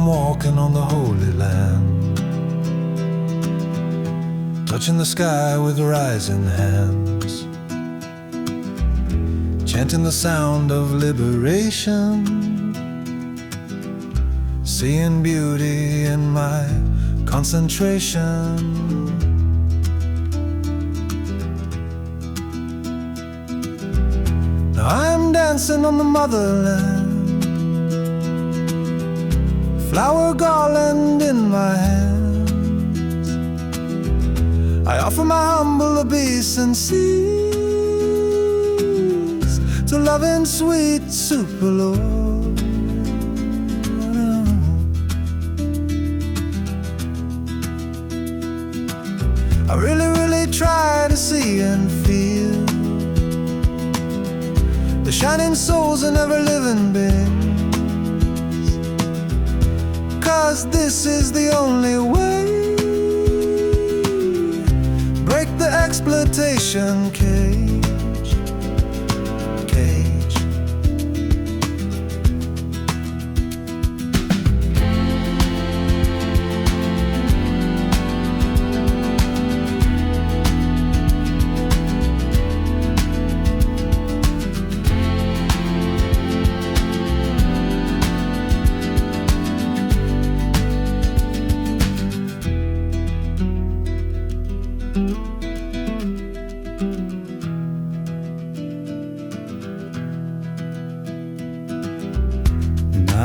I'm walking on the Holy Land, touching the sky with rising hands, chanting the sound of liberation, seeing beauty in my concentration. Now I'm dancing on the motherland, flower garland in my hands. I offer my humble obeisances to loving sweet Super Lord. I really try to see and feel the shining souls in every living being, 'cause this is the only way. Break the exploitation cage.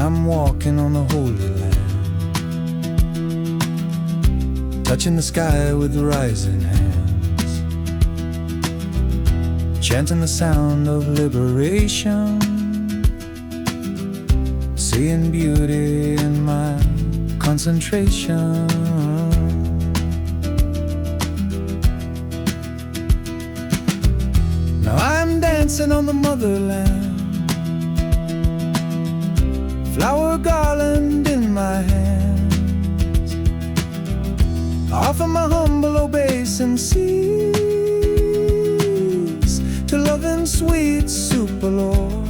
I'm walking on the Holy Land, touching the sky with rising hands, chanting the sound of liberation, seeing beauty in my concentration. Now I'm dancing on the motherland, flower garland in my hands. I offer my humble obeisances to loving sweet Super Lord.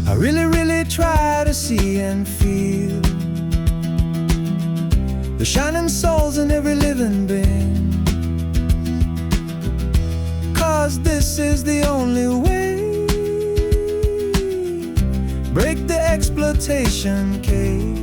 I really try to see and feel the shining souls in every living being, 'cause this is the only way. Break the exploitation cage.